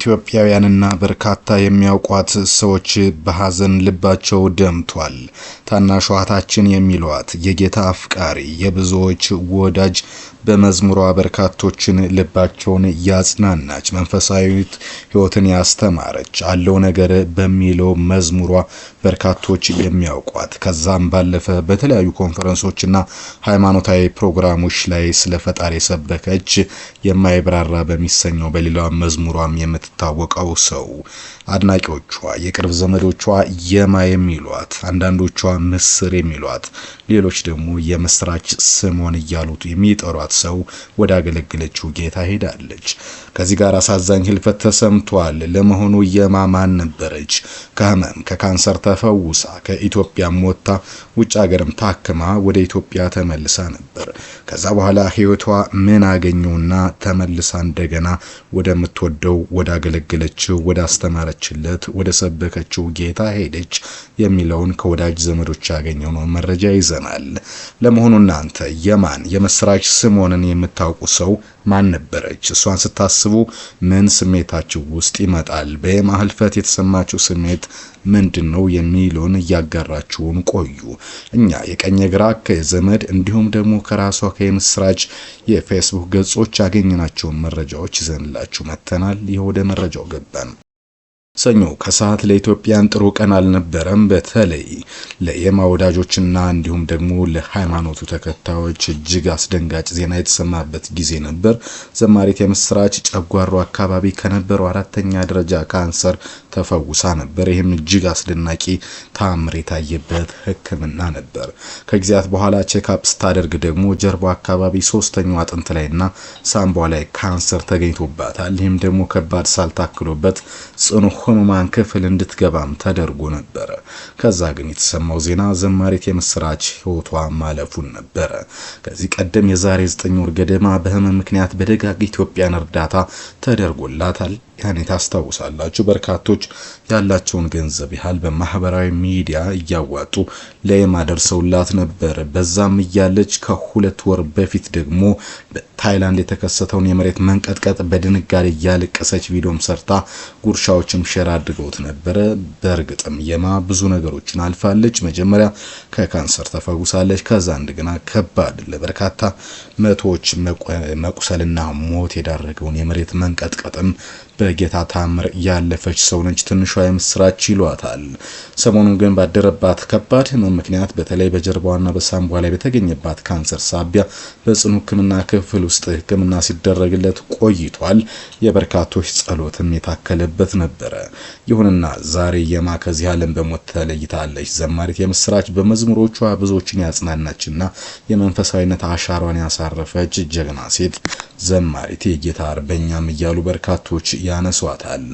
ኢትዮጵያውያንና በርካታ የሚያውቋት ሰዎች በሐዘን ልባቸው ደምቷል። ታናሿ እህታችን የሚሏት የጌታ አፍቃሪ የብዙዎች ወዳጅ በመዝሙሯ በርካቶችን ልባቸውን ያጽናናች መንፈሳዊት ሕይወትን ያስተማረች አለው ነገር በሚለው መዝሙሯ በርካቶች የሚያውቋት ከዛም ባለፈ በተለያዩ ኮንፈረንሶችና ሃይማኖታዊ ፕሮግራሞች ላይ ስለ ፈጣሪ ሰበከች የማይብራራ በሚሰኘው በሌላው መዝሙሯም የምትታወቀው ሰው አድናቂዎቿ የቅርብ ዘመዶቿ የማ የሚሏት አንዳንዶቿ ምስር የሚሏት ሌሎች ደግሞ የምስራች ስምዖን እያሉት የሚጠሯት ሰው ወደ አገለገለችው ጌታ ሄዳለች። ከዚህ ጋር አሳዛኝ ህልፈት ተሰምቷል። ለመሆኑ የማ ማን ነበረች? ከህመም ከካንሰር ተፈውሳ ከኢትዮጵያ ወጥታ ውጭ ሀገርም ታክማ ወደ ኢትዮጵያ ተመልሳ ነበር። ከዛ በኋላ ህይወቷ ምን አገኘውና ተመልሳ እንደገና ወደምትወደው ወደ አገለገለችው ወደ አስተማረችለት ወደ ሰበከችው ጌታ ሄደች የሚለውን ከወዳጅ ዘመዶች ያገኘው ነው መረጃ ይዘናል። ለመሆኑ እናንተ የማን የምስራች ስምዖንን የምታውቁ ሰው ማን ነበረች? እሷን ስታስቡ ምን ስሜታችሁ ውስጥ ይመጣል? በየማ ህልፈት የተሰማችሁ ስሜት ምንድነው የሚለውን እያጋራችሁን ቆዩ። እኛ የቀኝ ግራ ከዘመድ እንዲሁም ደግሞ ከራሷ ከየምስራች የፌስቡክ ገጾች ያገኘናቸውን መረጃዎች ይዘንላችሁ መተናል። ይሄ ወደ መረጃው ገባን። ሰኞ ከሰዓት ለኢትዮጵያን ጥሩ ቀን አልነበረም። በተለይ ለየማ ወዳጆችና እንዲሁም ደግሞ ለሃይማኖቱ ተከታዮች እጅግ አስደንጋጭ ዜና የተሰማበት ጊዜ ነበር። ዘማሪት የምስራች ጨጓሮ አካባቢ ከነበረው 4ኛ ደረጃ ካንሰር ተፈውሳ ነበር። ይህም እጅግ አስደናቂ ተአምር የታየበት ሕክምና ነበር። ከጊዜያት በኋላ ቼክአፕ ስታደርግ ደግሞ ጀርባ አካባቢ 3ኛው አጥንት ላይና ሳምቧ ላይ ካንሰር ተገኝቶባታል። ይህም ደግሞ ከባድ ሳልታክሎበት ጽኑ ህሙማን ክፍል እንድትገባም ተደርጎ ነበር። ከዛ ግን የተሰማው ዜና ዘማሪት የምስራች ህይወቷ ማለፉን ነበር። ከዚህ ቀደም የዛሬ 9 ወር ገደማ በህመም ምክንያት በደጋግ ኢትዮጵያን እርዳታ ተደርጎላታል። ያኔ ታስታውሳላችሁ በርካቶች ያላቸውን ገንዘብ ያህል በማህበራዊ ሚዲያ እያዋጡ ለየማ ደርሰውላት ነበር። በዛም እያለች ከ2 ወር በፊት ደግሞ በታይላንድ የተከሰተውን የመሬት መንቀጥቀጥ በድንጋጤ ያለቀሰች ቪዲዮም ሰርታ ጉርሻዎችም ሼር አድርገውት ነበር። በእርግጥም የማ ብዙ ነገሮችን አልፋለች። መጀመሪያ ከካንሰር ተፈውሳለች። ከዛ እንደገና ከባድ ለበርካታ መቶዎች መቁሰልና ሞት የዳረገውን የመሬት መንቀጥቀጥም በጌታ ታምር ያለፈች ሰው ነች። ትንሿ የምስራች ይሏታል። ሰሞኑን ግን ባደረባት ከባድ ህመም ምክንያት በተለይ በጀርባዋና በሳምቧ ላይ በተገኘባት ካንሰር ሳቢያ በጽኑ ህክምና ክፍል ውስጥ ህክምና ሲደረግለት ቆይቷል። የበርካቶች ጸሎትም የታከለበት ነበር። ይሁንና ዛሬ የማ ከዚህ ዓለም በሞት ተለይታለች። ዘማሪት የምስራች በመዝሙሮቿ ብዙዎችን ያጽናናችና የመንፈሳዊነት አሻሯን ያሳረፈች ጀግና ሴት ዘማሪት የጌታ አርበኛም እያሉ በርካቶች ያነሷታል።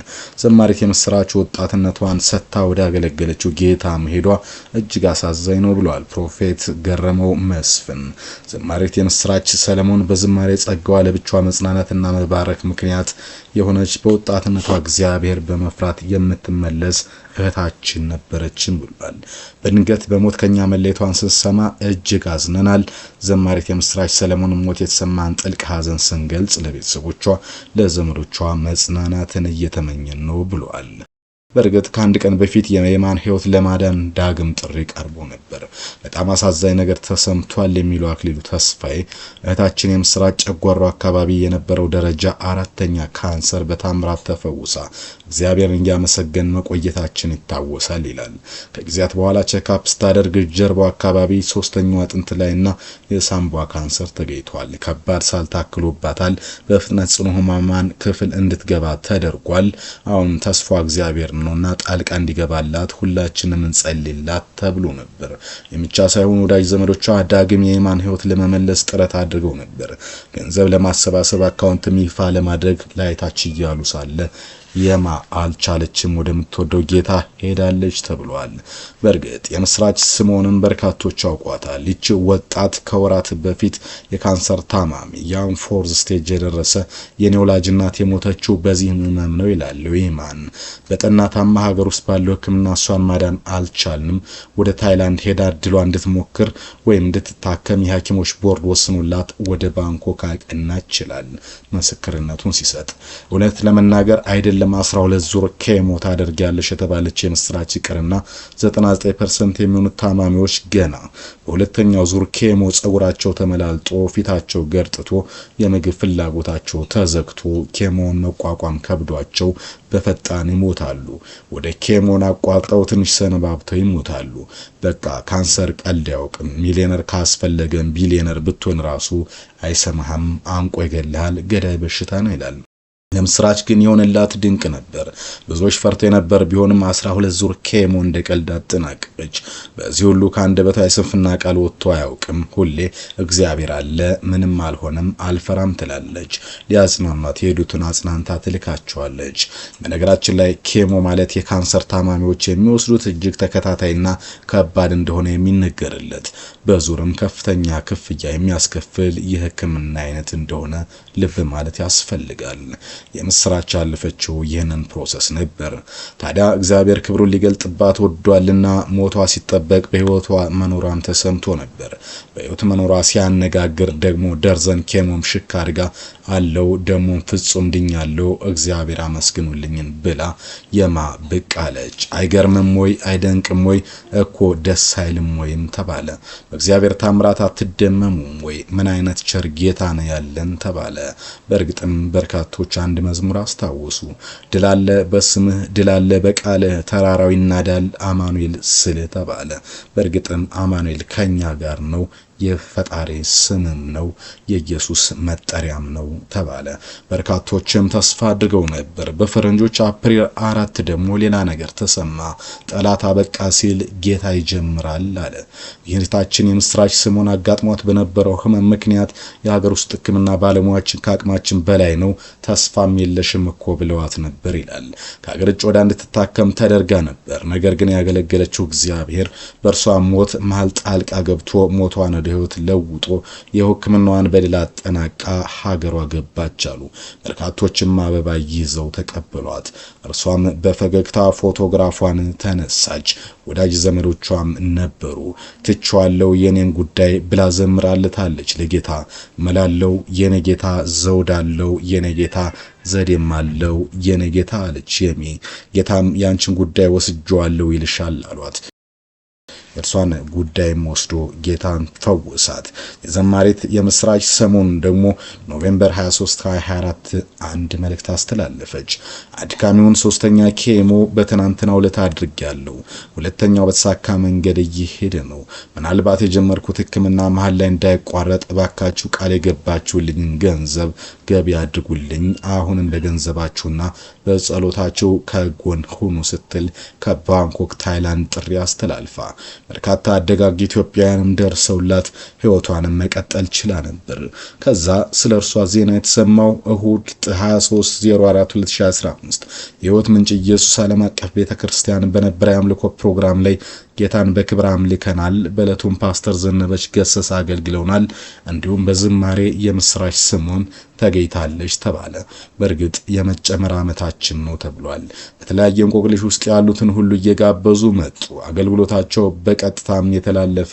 ዘማሪት የምስራች ወጣትነቷን ሰታ ወደ አገለገለችው ጌታ መሄዷ እጅግ አሳዛኝ ነው ብሏል ፕሮፌት ገረመው መስፍን። ዘማሪት የምስራች ሰለሞን በዝማሬ ጸጋዋ ለብቻዋ መጽናናትና መባረክ ምክንያት የሆነች በወጣትነቷ እግዚአብሔር በመፍራት የምትመለስ እህታችን ነበረችን ብሏል። በድንገት በሞት ከኛ መለየቷን ስንሰማ እጅግ አዝነናል። ዘማሪት የምስራች ሰለሞን ሞት የተሰማን ጥልቅ ሐዘን ስንገልጽ ለቤተሰቦቿ ለዘመዶቿ መጽናናትን እየተመኘን ነው ብሏል። በርግጥ ከአንድ ቀን በፊት የማን ህይወት ለማዳን ዳግም ጥሪ ቀርቦ ነበር። በጣም አሳዛኝ ነገር ተሰምቷል የሚለው አክሊሉ ተስፋዬ እህታችን የምስራች ጨጓሮ አካባቢ የነበረው ደረጃ 4ኛ ካንሰር በታምራት ተፈውሳ እግዚአብሔርን እያመሰገን መቆየታችን ይታወሳል ይላል። ከጊዜያት በኋላ ቼክአፕ ስታደርግ ጀርባው አካባቢ 3ኛው አጥንት ላይና የሳምቧ ካንሰር ተገኝቷል። ከባድ ሳልታክሎባታል። በፍጥነት ጽኑ ህሙማን ክፍል እንድትገባ ተደርጓል። አሁን ተስፋ እግዚአብሔር ነውና ጣልቃ እንዲገባላት ሁላችንም እንጸልይላት ተብሎ ነበር። የሚቻ ሳይሆን ወዳጅ ዘመዶቿ ዳግም የማን ህይወት ለመመለስ ጥረት አድርገው ነበር። ገንዘብ ለማሰባሰብ አካውንት ይፋ ለማድረግ ላይታች እያሉ ሳለ የማ አልቻለችም፣ ወደምትወደው ጌታ ሄዳለች ተብሏል። በርግጥ የምስራች ስምዖንን በርካቶች ያውቋታል። ይህች ወጣት ከወራት በፊት የካንሰር ታማሚ ያም 4th ስቴጅ የደረሰ የኔውላጅ እናት የሞተችው በዚህ ህመም ነው ይላል የማን። በጠና ታማ ሀገር ውስጥ ባለው ህክምና እሷን ማዳን አልቻልንም። ወደ ታይላንድ ሄዳ ድሏ እንድትሞክር ወይም እንድትታከም የሐኪሞች ቦርድ ወስኖላት ወደ ባንኮክ አቀናች ይችላል ምስክርነቱን ሲሰጥ። እውነት ለመናገር አይደለም አይደለም 12 ዙር ኬሞ ታደርጊያለሽ የተባለች የምስራች ይቅርና 99% የሚሆኑት ታማሚዎች ገና በሁለተኛው ዙር ኬሞ ጸጉራቸው ተመላልጦ ፊታቸው ገርጥቶ የምግብ ፍላጎታቸው ተዘግቶ ኬሞን መቋቋም ከብዷቸው በፈጣን ይሞታሉ። ወደ ኬሞን አቋርጠው ትንሽ ሰነባብተው ይሞታሉ። በቃ ካንሰር ቀልድ ያውቅም። ሚሊዮነር ካስፈለገን ቢሊዮነር ብትሆን ራሱ አይሰማህም፣ አንቆ ይገልሃል፣ ገዳይ በሽታ ነው ይላል። ለምስራች ግን የሆነላት ድንቅ ነበር። ብዙዎች ፈርተው ነበር። ቢሆንም 12 ዙር ኬሞ እንደ ቀልድ አጠናቀቀች። በዚህ ሁሉ ከአንደበቷ የስንፍና ቃል ወጥቶ አያውቅም። ሁሌ እግዚአብሔር አለ፣ ምንም አልሆነም፣ አልፈራም ትላለች። ሊያጽናኗት የሄዱትን አጽናንታ ትልካቸዋለች። በነገራችን ላይ ኬሞ ማለት የካንሰር ታማሚዎች የሚወስዱት እጅግ ተከታታይና ከባድ እንደሆነ የሚነገርለት በዙርም ከፍተኛ ክፍያ የሚያስከፍል የሕክምና አይነት እንደሆነ ልብ ማለት ያስፈልጋል። የምስራች ያለፈችው ይህንን ፕሮሰስ ነበር። ታዲያ እግዚአብሔር ክብሩን ሊገልጥባት ወዷልና ሞቷ ሲጠበቅ በህይወቷ መኖሯም ተሰምቶ ነበር። በህይወት መኖሯ ሲያነጋግር ደግሞ ደርዘን ኬሞም ሽክ አድርጋ አለው ደሞም ፍጹም ድኛለው እግዚአብሔር አመስግኑልኝን ብላ የማ ብቅ አለች። አይገርምም ወይ? አይደንቅም ወይ? እኮ ደስ አይልም ወይም ተባለ። በእግዚአብሔር ታምራት አትደመሙም ወይ? ምን አይነት ቸር ጌታ ነው ያለን ተባለ። በእርግጥም በርካቶች አንድ መዝሙር አስታወሱ። ድል አለ በስምህ፣ ድል አለ በቃልህ፣ ተራራው ይናዳል አማኑኤል ስል ተባለ። በእርግጥም አማኑኤል ከኛ ጋር ነው። የፈጣሪ ስምም ነው፣ የኢየሱስ መጠሪያም ነው ተባለ። በርካቶችም ተስፋ አድርገው ነበር። በፈረንጆች አፕሪል 4 ደግሞ ሌላ ነገር ተሰማ። ጠላት አበቃ ሲል ጌታ ይጀምራል አለ። ይህታችን የምስራች ስሙን አጋጥሟት በነበረው ህመም ምክንያት የሀገር ውስጥ ሕክምና ባለሙያዎችን ከአቅማችን በላይ ነው፣ ተስፋም የለሽም እኮ ብለዋት ነበር ይላል። ከሀገር ውጭ ወደ እንድትታከም ተደርጋ ነበር። ነገር ግን ያገለገለችው እግዚአብሔር በእርሷ ሞት መሃል ጣልቃ ገብቶ ሞቷን ህይወት ለውጦ የሕክምናዋን በድል አጠናቃ ሀገሯ ገባች አሉ። በርካቶችም አበባ ይዘው ተቀበሏት። እርሷም በፈገግታ ፎቶግራፏን ተነሳች። ወዳጅ ዘመዶቿም ነበሩ። ትቼዋለሁ የኔን ጉዳይ ብላ ዘምራለታለች ለጌታ። መላለው የኔ ጌታ ዘውዳለው የኔ ጌታ ዘዴም አለው የኔ ጌታ አለች የሚ። ጌታም ያንቺን ጉዳይ ወስጄዋለሁ ይልሻል አሏት። እርሷን ጉዳይም ወስዶ ጌታን ፈውሳት። የዘማሪት የምስራች ሰሞን ደግሞ ኖቬምበር 23 2024 አንድ መልእክት አስተላለፈች። አድካሚውን 3ኛ ኬሞ በትናንትናው ዕለት አድርጌያለሁ። ሁለተኛው በተሳካ መንገድ እየሄደ ነው። ምናልባት የጀመርኩት ሕክምና መሃል ላይ እንዳይቋረጥ እባካችሁ ቃል የገባችሁልኝ ገንዘብ ገቢ አድርጉልኝ። አሁን እንደ ገንዘባችሁና በጸሎታችሁ ከጎን ሁኑ ስትል ከባንኮክ ታይላንድ ጥሪ አስተላልፋ በርካታ አደጋግ ኢትዮጵያውያንም ደርሰውላት ህይወቷንም መቀጠል ችላ ነበር። ከዛ ስለ እርሷ ዜና የተሰማው እሁድ 23/04/2015 የህይወት ምንጭ ኢየሱስ ዓለም አቀፍ ቤተክርስቲያን በነበረ የአምልኮ ፕሮግራም ላይ ጌታን በክብር አምልከናል። በእለቱም ፓስተር ዘነበች ገሰሰ አገልግለውናል። እንዲሁም በዝማሬ የምስራች ስሙን ተገኝታለች ተባለ። በእርግጥ የመጨመር ዓመታችን ነው ተብሏል። በተለያየ እንቆቅልሽ ውስጥ ያሉትን ሁሉ እየጋበዙ መጡ። አገልግሎታቸው በቀጥታም የተላለፈ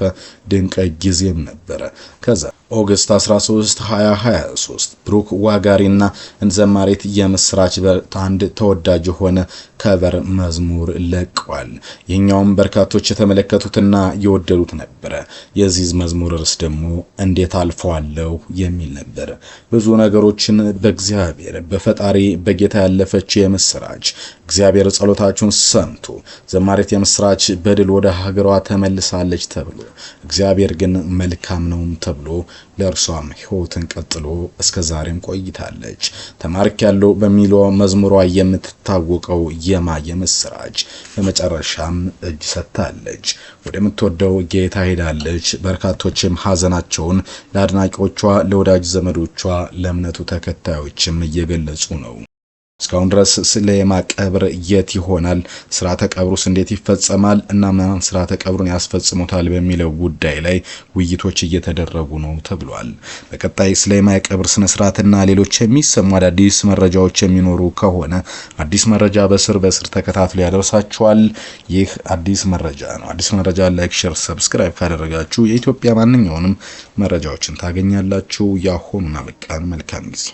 ድንቅ ጊዜም ነበረ። ከዛ ኦገስት 13 2023 ብሩክ ዋጋሪና እንዘማሪት የምስራች በአንድ ተወዳጅ ሆነ ከቨር መዝሙር ለቀዋል። ይህኛውም በርካቶች የተመለከቱትና የወደዱት ነበር። የዚህ መዝሙር ርዕስ ደግሞ እንዴት አልፈዋለሁ የሚል ነበር። ብዙ ነገሮችን በእግዚአብሔር በፈጣሪ በጌታ ያለፈች የምስራች እግዚአብሔር ጸሎታችሁን ሰምቶ ዘማሪት የምስራች በድል ወደ ሀገሯ ተመልሳለች ተብሎ እግዚአብሔር ግን መልካም ነው ተብሎ ለእርሷም ሕይወትን ቀጥሎ እስከ ዛሬም ቆይታለች። ተማርክ ያለው በሚለው መዝሙሯ የምትታወቀው የምስራች በመጨረሻም እጅ ሰጥታለች። ወደምትወደው ጌታ ሄዳለች። በርካቶችም ሐዘናቸውን ለአድናቂዎቿ፣ ለወዳጅ ዘመዶቿ፣ ለእምነቱ ተከታዮችም እየገለጹ ነው። እስካሁን ድረስ ስለ የማ ቀብር የት ይሆናል፣ ስርዓተ ቀብሩስ እንዴት ይፈጸማል እና ማን ስርዓተ ቀብሩን ያስፈጽሙታል በሚለው ጉዳይ ላይ ውይይቶች እየተደረጉ ነው ተብሏል። በቀጣይ ስለ የማ ቀብር ስነ ስርዓትና ሌሎች የሚሰሙ አዳዲስ መረጃዎች የሚኖሩ ከሆነ አዲስ መረጃ በስር ተከታትሎ ያደርሳችኋል። ይህ አዲስ መረጃ ነው። አዲስ መረጃ ላይክ፣ ሼር፣ ሰብስክራይብ ካደረጋችሁ የኢትዮጵያ ማንኛውንም መረጃዎችን ታገኛላችሁ። ያሆኑና በቃን። መልካም ጊዜ